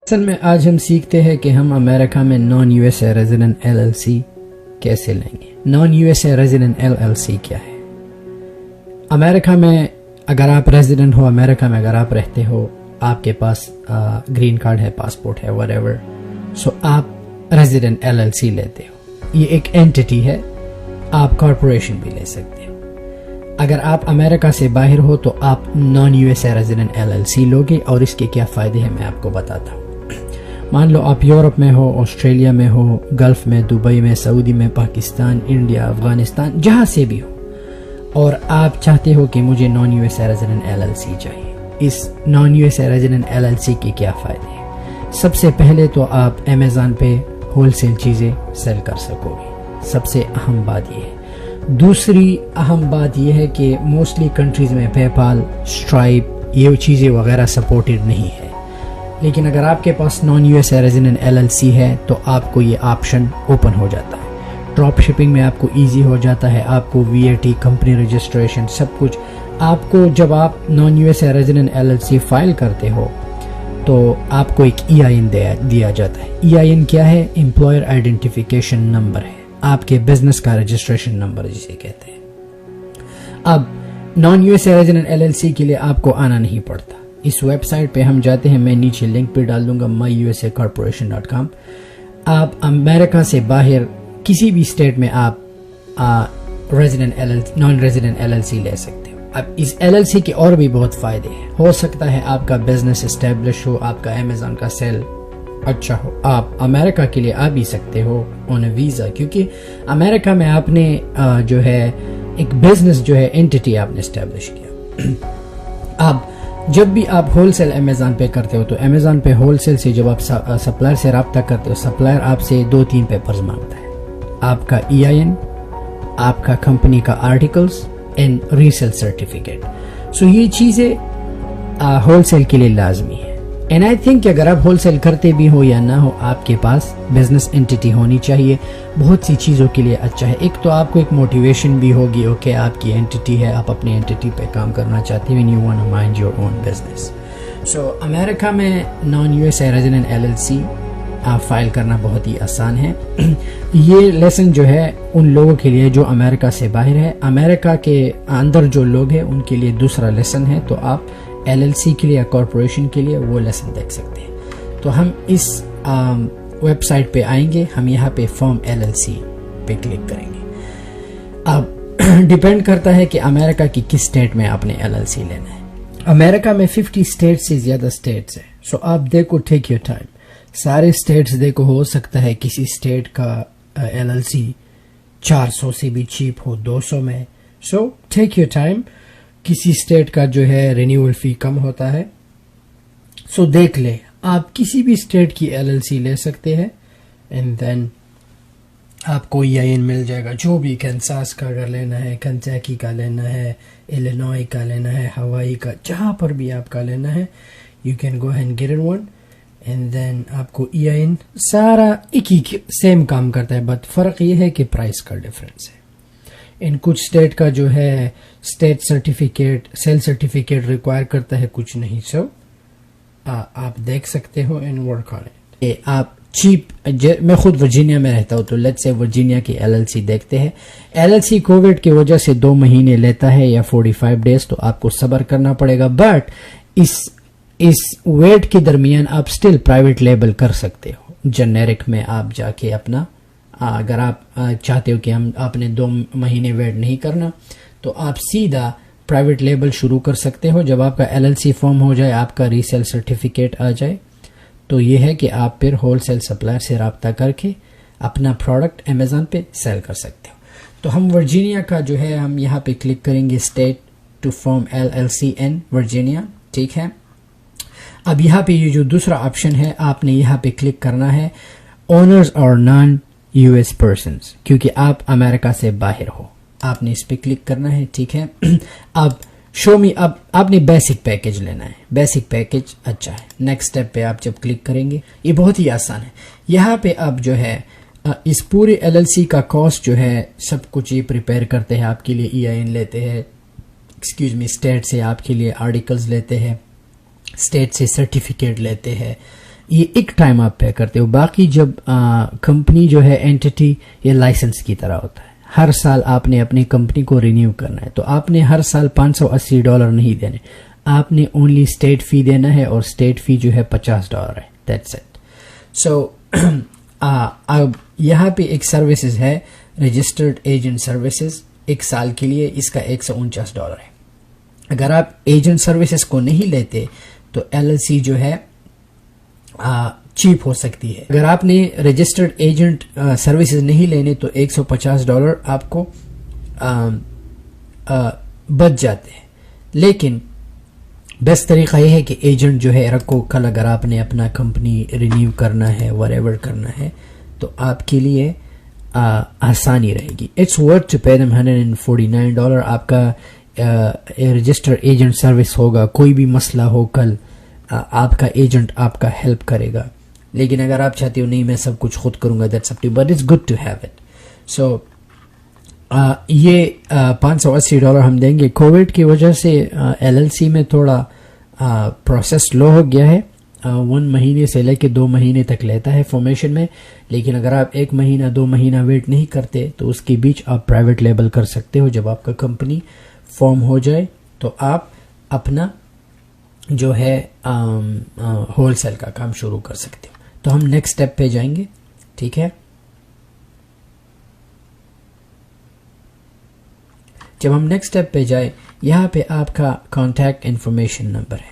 असल में आज हम सीखते हैं कि हम अमेरिका में नॉन यूएसए रेजिडेंट एलएलसी कैसे लेंगे। नॉन यूएसए रेजिडेंट एलएलसी क्या है? अमेरिका में अगर आप रेजिडेंट हो, अमेरिका में अगर आप रहते हो, आपके पास ग्रीन कार्ड है, पासपोर्ट है, व्हाटएवर, सो आप रेजिडेंट एलएलसी लेते हो। ये एक एंटिटी है, आप कॉरपोरेशन भी ले सकते हो। अगर आप अमेरिका से बाहर हो तो आप नॉन यूएसए रेजिडेंट एलएलसी लोगे और इसके क्या फ़ायदे हैं मैं आपको बताता हूँ। मान लो आप यूरोप में हो, ऑस्ट्रेलिया में हो, गल्फ में, दुबई में, सऊदी में, पाकिस्तान, इंडिया, अफगानिस्तान, जहाँ से भी हो, और आप चाहते हो कि मुझे नॉन यूएसए रेजिडेंट एलएलसी चाहिए। इस नॉन यूएसए रेजिडेंट एलएलसी के क्या फ़ायदे हैं? सबसे पहले तो आप अमेज़न पे होलसेल चीज़ें सेल कर सकोगे, सबसे अहम बात यह है। दूसरी अहम बात यह है कि मोस्टली कंट्रीज़ में पेपाल, स्ट्राइप, ये चीज़ें वगैरह सपोर्टेड नहीं है। लेकिन अगर आपके पास नॉन यूएसए रेजिडेंट एलएलसी है तो आपको ये ऑप्शन ओपन हो जाता है। ड्रॉप शिपिंग में आपको इजी हो जाता है, आपको वीएटी, कंपनी रजिस्ट्रेशन, सब कुछ आपको, जब आप non USA resident LLC file करते हो तो आपको एक EIN दिया जाता है। EIN क्या है? एम्प्लॉयर आइडेंटिफिकेशन नंबर है, आपके बिजनेस का रजिस्ट्रेशन नंबर जिसे कहते हैं। अब नॉन यूएसए रेजिडेंट एलएलसी के लिए आपको आना नहीं पड़ता। इस वेबसाइट पे हम जाते हैं, मैं नीचे लिंक पे डाल दूंगा, myusacorporation.com। आप अमेरिका से बाहर किसी भी स्टेट में आप नॉन रेजिडेंट एलएलसी ले सकते हो। अब इस एलएलसी के और भी बहुत फायदे हैं। हो सकता है आपका बिजनेस एस्टेब्लिश हो, आपका अमेज़न का सेल अच्छा हो, आप अमेरिका के लिए आ भी सकते हो ऑन अ वीज़ा, क्योंकि अमेरिका में आपने जो है एक बिजनेस जो है एंटिटी आपने एस्टेब्लिश किया। अब जब भी आप होलसेल अमेज़न पे करते हो तो अमेज़न पे होलसेल से जब आप सप्लायर से रब्ता करते हो, सप्लायर आपसे 2-3 पेपर्स मांगता है, आपका EIN, आपका कंपनी का आर्टिकल्स एंड रीसेल सर्टिफिकेट। सो ये चीज़ें होलसेल के लिए लाजमी है। एंड आई थिंक अगर आप होलसेल करते भी हो या ना हो, आपके पास बिजनेस एंटिटी होनी चाहिए। बहुत सी चीज़ों के लिए अच्छा है। एक तो आपको एक मोटिवेशन भी होगी, ओके आपकी एंटिटी है, आप अपनी एंटिटी पे काम करना चाहते हो, when you want to mind your own business. So America में नॉन यूएसए रेजिडेंट एलएलसी आप फाइल करना बहुत ही आसान है। ये लेसन जो है उन लोगों के लिए जो अमेरिका से बाहर है। अमेरिका के अंदर जो लोग हैं उनके लिए दूसरा लेसन है, तो आप एलएलसी के लिए या कॉरपोरेशन के लिए वो लेसन देख सकते हैं। तो हम इस वेबसाइट पे आएंगे, हम यहाँ पे फॉर्म एलएलसी पे क्लिक करेंगे। अब डिपेंड करता है कि अमेरिका की किस स्टेट में आपने एलएलसी लेना है। अमेरिका में 50 स्टेट से ज़्यादा स्टेट्स है। सो आप देखो, टेक योर टाइम, सारे स्टेट्स देखो, हो सकता है किसी स्टेट का एलएलसी 400 से भी चीप हो, 200 में। So take your time. किसी स्टेट का जो है रिन्यूअल फी कम होता है, सो देख ले, आप किसी भी स्टेट की एलएलसी ले सकते हैं एंड देन आपको EIN मिल जाएगा। जो भी कैंसास का अगर लेना है, कंटैकी का लेना है, इलिनॉय का लेना है, हवाई का, जहाँ पर भी आपका लेना है, you can go and get it one and then आपको EIN सारा एक ही सेम काम करता है, बट फ़र्क ये है कि प्राइस का डिफरेंस है। इन कुछ स्टेट का जो है state certificate, sale certificate require करता है, कुछ नहीं। सो आप देख सकते हो एंड वर्क ऑन इट। आप चीप, मैं खुद वर्जीनिया में रहता हूँ, तो लेट्स से वर्जीनिया की एलएलसी देखते हैं। एलएलसी कोविड की वजह से 2 महीने लेता है या 45 डेज, तो आपको सब्र करना पड़ेगा। बट इस वेट के दरमियान आप स्टिल प्राइवेट लेबल कर सकते हो। जेनेरिक में आप जाके अपना, अगर आप चाहते हो कि आपने 2 महीने वेट नहीं करना, तो आप सीधा प्राइवेट लेबल शुरू कर सकते हो। जब आपका एलएलसी फॉर्म हो जाए, आपका रीसेल सर्टिफिकेट आ जाए, तो ये है कि आप फिर होलसेल सप्लायर से रब्ता करके अपना प्रोडक्ट अमेज़न पे सेल कर सकते हो। तो हम वर्जीनिया का जो है, हम यहाँ पे क्लिक करेंगे, state to form LLC in Virginia, ठीक है। अब यहाँ पे ये जो दूसरा ऑप्शन है, आपने यहाँ पे क्लिक करना है ओनर्स और नॉन यूएस पर्सन्स, क्योंकि आप अमेरिका से बाहर हो, आपने इस पे क्लिक करना है, ठीक है। अब शो मी, अब आपने बेसिक पैकेज लेना है, बेसिक पैकेज अच्छा है। नेक्स्ट स्टेप पे आप जब क्लिक करेंगे, ये बहुत ही आसान है। यहाँ पे आप जो है इस पूरे एलएलसी का कॉस्ट जो है, सब कुछ ये प्रिपेयर करते हैं आपके लिए, EIN लेते हैं, एक्सक्यूज मी, स्टेट से आपके लिए आर्टिकल्स लेते हैं, स्टेट से सर्टिफिकेट लेते हैं, ये एक टाइम आप पे करते हो। बाकी जब कंपनी जो है एंटिटी, ये लाइसेंस की तरह होता है। हर साल आपने अपनी कंपनी को रिन्यू करना है, तो आपने हर साल $580 नहीं देने, आपने ओनली स्टेट फी देना है, और स्टेट फी जो है $50 है। That's it. सो अब यहाँ पे एक सर्विसेज है रजिस्टर्ड एजेंट सर्विसेज, एक साल के लिए इसका $149 है। अगर आप एजेंट सर्विसेज को नहीं लेते तो LLC जो है चीप हो सकती है। अगर आपने रजिस्टर्ड एजेंट सर्विसेज नहीं लेने तो $150 आपको बच जाते हैं। लेकिन बेस्ट तरीका यह है कि एजेंट जो है रखो, कल अगर आपने अपना कंपनी रिन्यू करना है, वरेवर करना है, तो आपके लिए आसानी रहेगी। It's worth to pay them $149। आपका रजिस्टर्ड एजेंट सर्विस होगा, कोई भी मसला हो कल आपका एजेंट आपका हेल्प करेगा। लेकिन अगर आप चाहते हो नहीं मैं सब कुछ खुद करूंगा, that's up to, but it's good to have it. So ये $580 हम देंगे। कोविड की वजह से LLC में थोड़ा प्रोसेस स्लो हो गया है, 1 महीने से लेके 2 महीने तक लेता है फॉर्मेशन में। लेकिन अगर आप 1 महीना 2 महीना वेट नहीं करते तो उसके बीच आप प्राइवेट लेबल कर सकते हो। जब आपका कंपनी फॉर्म हो जाए तो आप अपना जो है होलसेल का काम शुरू कर सकते हो। तो हम नेक्स्ट स्टेप पे जाएंगे, ठीक है। जब हम नेक्स्ट स्टेप पे जाए, यहाँ पे आपका कॉन्टैक्ट इन्फॉर्मेशन नंबर है।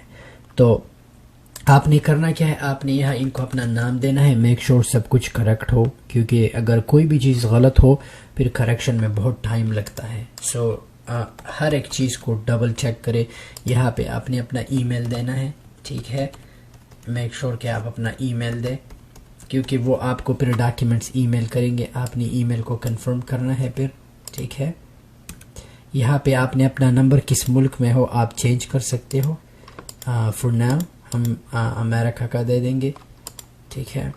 तो आपने करना क्या है, आपने यहाँ इनको अपना नाम देना है। मेक श्योर सब कुछ करेक्ट हो, क्योंकि अगर कोई भी चीज़ गलत हो फिर करेक्शन में बहुत टाइम लगता है। सो हर एक चीज़ को डबल चेक करें। यहाँ पे आपने अपना ईमेल देना है, ठीक है। मेक श्योर कि आप अपना ईमेल दें, क्योंकि वो आपको फिर डॉक्यूमेंट्स ईमेल करेंगे। आपने ईमेल को कंफर्म करना है फिर, ठीक है। यहाँ पे आपने अपना नंबर किस मुल्क में हो आप चेंज कर सकते हो। फॉर नाउ हम अमेरिका का दे देंगे, ठीक है।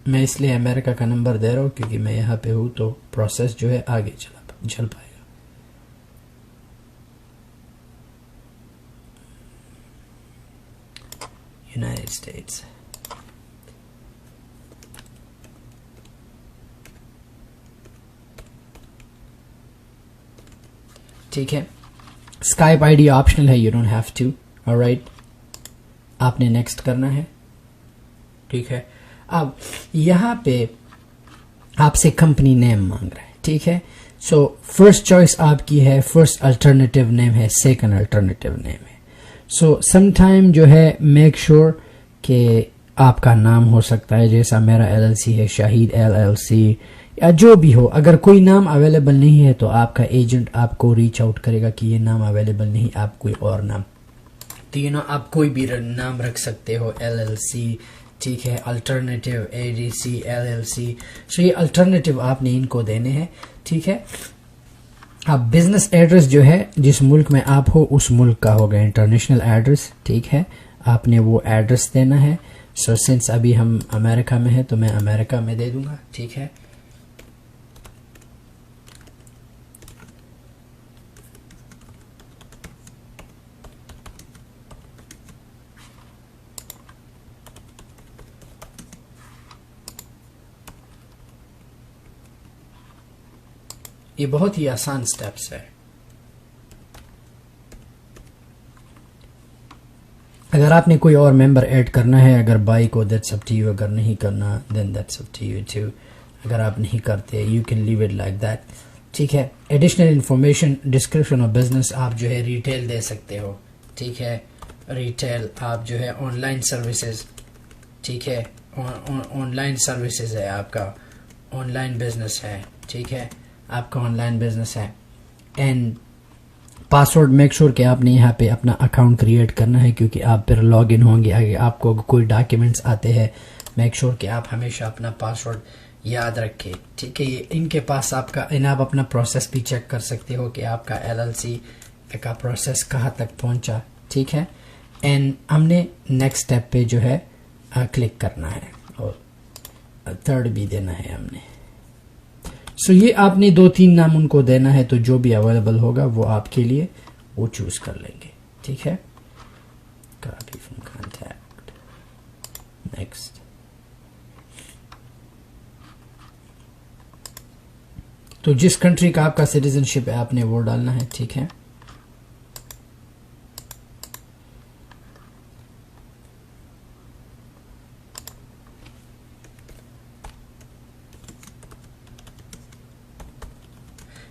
मैं इसलिए अमेरिका का नंबर दे रहा हूँ क्योंकि मैं यहाँ पे हूँ, तो प्रोसेस जो है आगे चल पाएगा। यूनाइटेड स्टेट्स, ठीक है। स्काइप आईडी ऑप्शनल है, you don't have to, all right. आपने नेक्स्ट करना है, ठीक है। अब यहाँ पे आपसे कंपनी नेम मांग रहा है, ठीक है। सो फर्स्ट चॉइस आपकी है, फर्स्ट अल्टरनेटिव नेम है, सेकंड अल्टरनेटिव नेम है। सो समटाइम जो है मेक श्योर कि आपका नाम हो सकता है, जैसा मेरा LLC है शाहिद LLC, या जो भी हो। अगर कोई नाम अवेलेबल नहीं है तो आपका एजेंट आपको रीच आउट करेगा कि ये नाम अवेलेबल नहीं, आप कोई और नाम, तो आप कोई भी नाम रख सकते हो, LLC, ठीक है, अल्टरनेटिव ADC LLC। सो ये अल्टरनेटिव आपने इनको देने हैं, ठीक है। अब बिजनेस एड्रेस जो है जिस मुल्क में आप हो उस मुल्क का होगा इंटरनेशनल एड्रेस, ठीक है। आपने वो एड्रेस देना है। सो सिंस अभी हम अमेरिका में है तो मैं अमेरिका में दे दूंगा, ठीक है। ये बहुत ही आसान स्टेप्स है। अगर आपने कोई और मेंबर ऐड करना है, अगर बाई को, दैट्स अप टू यू। अगर नहीं करना then that's up to you too. अगर आप नहीं करते you can leave it like that, ठीक है। Additional information, description of business, आप जो है रिटेल दे सकते हो, ठीक है। रिटेल आप जो है ऑनलाइन सर्विसेज, ठीक है। ऑनलाइन सर्विसेज है आपका, ऑनलाइन बिजनेस है, ठीक है। आपका ऑनलाइन बिजनेस है। एंड पासवर्ड मेक श्योर कि आपने यहाँ पे अपना अकाउंट क्रिएट करना है, क्योंकि आप फिर लॉग इन होंगे। आगे आपको कोई डॉक्यूमेंट्स आते हैं, मेक श्योर कि आप हमेशा अपना पासवर्ड याद रखें, ठीक है। ये इनके पास आपका आप अपना प्रोसेस भी चेक कर सकते हो कि आपका LLC का प्रोसेस कहाँ तक पहुँचा, ठीक है। एंड हमने नेक्स्ट स्टेप पे जो है क्लिक करना है, और थर्ड भी देना है हमने, सो ये आपने 2-3 नाम उनको देना है, तो जो भी अवेलेबल होगा वो आपके लिए वो चूज कर लेंगे। ठीक है, कॉपी फ्रॉम कॉन्टैक्ट, नेक्स्ट। तो जिस कंट्री का आपका सिटीजनशिप है आपने वो डालना है। ठीक है,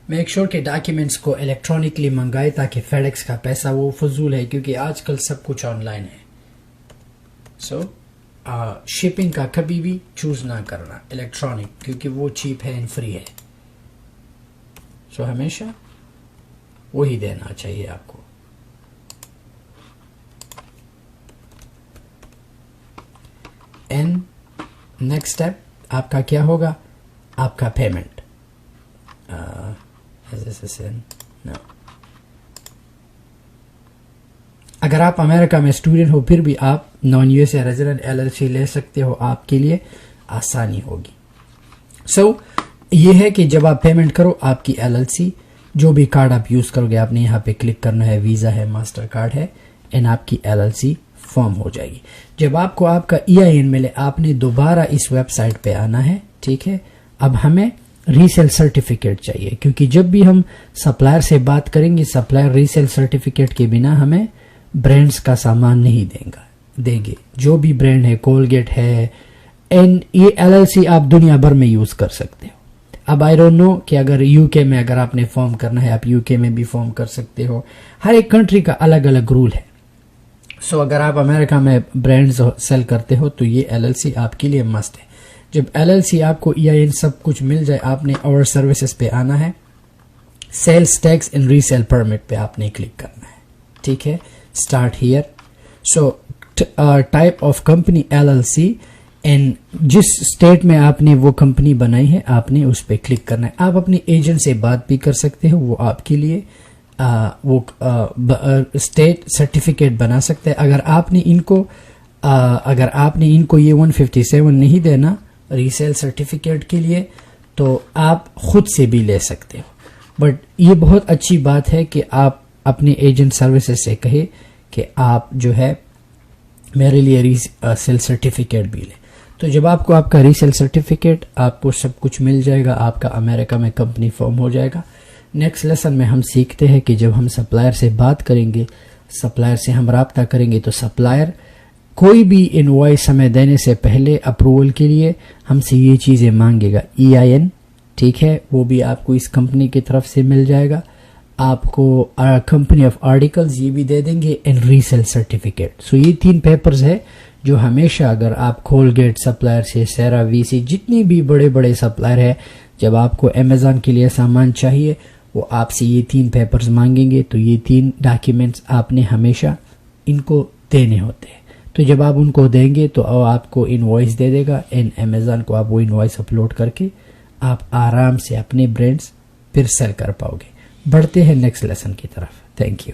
मेक श्योर के डॉक्यूमेंट्स को इलेक्ट्रॉनिकली मंगाए ताकि फेडेक्स का पैसा वो फजूल है, क्योंकि आजकल सब कुछ ऑनलाइन है। सो शिपिंग का कभी भी चूज ना करना इलेक्ट्रॉनिक, क्योंकि वो चीप है एंड फ्री है। सो हमेशा वही देना चाहिए आपको। एंड नेक्स्ट स्टेप आपका क्या होगा, आपका पेमेंट। No. अगर आप अमेरिका में स्टूडेंट हो फिर भी आप नॉन यूएसए रेजिडेंट एलएलसी ले सकते हो, आपके लिए आसानी होगी। सो ये है कि जब आप पेमेंट करो आपकी एलएलसी जो भी कार्ड आप यूज करोगे आपने यहाँ पे क्लिक करना है, वीजा है, मास्टर कार्ड है, एंड आपकी एलएलसी फॉर्म हो जाएगी। जब आपको आपका EIN मिले आपने दोबारा इस वेबसाइट पे आना है। ठीक है, अब हमें रीसेल सर्टिफिकेट चाहिए, क्योंकि जब भी हम सप्लायर से बात करेंगे सप्लायर रीसेल सर्टिफिकेट के बिना हमें ब्रांड्स का सामान नहीं देंगे। जो भी ब्रांड है, कोलगेट है, एंड ये एलएलसी आप दुनिया भर में यूज कर सकते हो। अब आई डोंट नो कि अगर यूके में अगर आपने फॉर्म करना है आप यूके में भी फॉर्म कर सकते हो। हर एक कंट्री का अलग अलग रूल है। सो अगर आप अमेरिका में ब्रांड्स सेल करते हो तो ये एलएलसी आपके लिए मस्ट है। जब एलएलसी आपको EIN सब कुछ मिल जाए आपने और सर्विसेज पे आना है, sales tax and resale permit पे आपने क्लिक करना है। ठीक है, start here. So type of company LLC, and जिस स्टेट में आपने वो कंपनी बनाई है आपने उस पर क्लिक करना है। आप अपने एजेंट से बात भी कर सकते हो, वो आपके लिए स्टेट सर्टिफिकेट बना सकते हैं। अगर आपने इनको ये 157 नहीं देना रीसेल सर्टिफिकेट के लिए तो आप खुद से भी ले सकते हो। बट ये बहुत अच्छी बात है कि आप अपने एजेंट सर्विसेज से कहे कि आप जो है मेरे लिए रीसेल सर्टिफिकेट भी ले। तो जब आपको आपका रीसेल सर्टिफिकेट आपको सब कुछ मिल जाएगा, आपका अमेरिका में कंपनी फॉर्म हो जाएगा। नेक्स्ट लेसन में हम सीखते हैं कि जब हम सप्लायर से बात करेंगे, सप्लायर से हम राब्ता करेंगे तो सप्लायर कोई भी इनवॉइस हमें देने से पहले अप्रूवल के लिए हमसे ये चीजें मांगेगा। EIN, ठीक है, वो भी आपको इस कंपनी की तरफ से मिल जाएगा। आपको कंपनी ऑफ आर्टिकल्स ये भी दे देंगे एंड रीसेल सर्टिफिकेट। सो ये 3 पेपर्स है जो हमेशा अगर आप कोलगेट सप्लायर से, सेरा VC, जितनी भी बड़े बड़े सप्लायर है, जब आपको अमेजॉन के लिए सामान चाहिए वो आपसे ये 3 पेपर्स मांगेंगे। तो ये 3 डॉक्यूमेंट्स आपने हमेशा इनको देने होते हैं। तो जब आप उनको देंगे तो आपको इनवॉइस दे देगा एंड अमेजॉन को आप वो इनवॉइस अपलोड करके आप आराम से अपने ब्रांड्स फिर सेल कर पाओगे। बढ़ते हैं नेक्स्ट लेसन की तरफ। Thank you.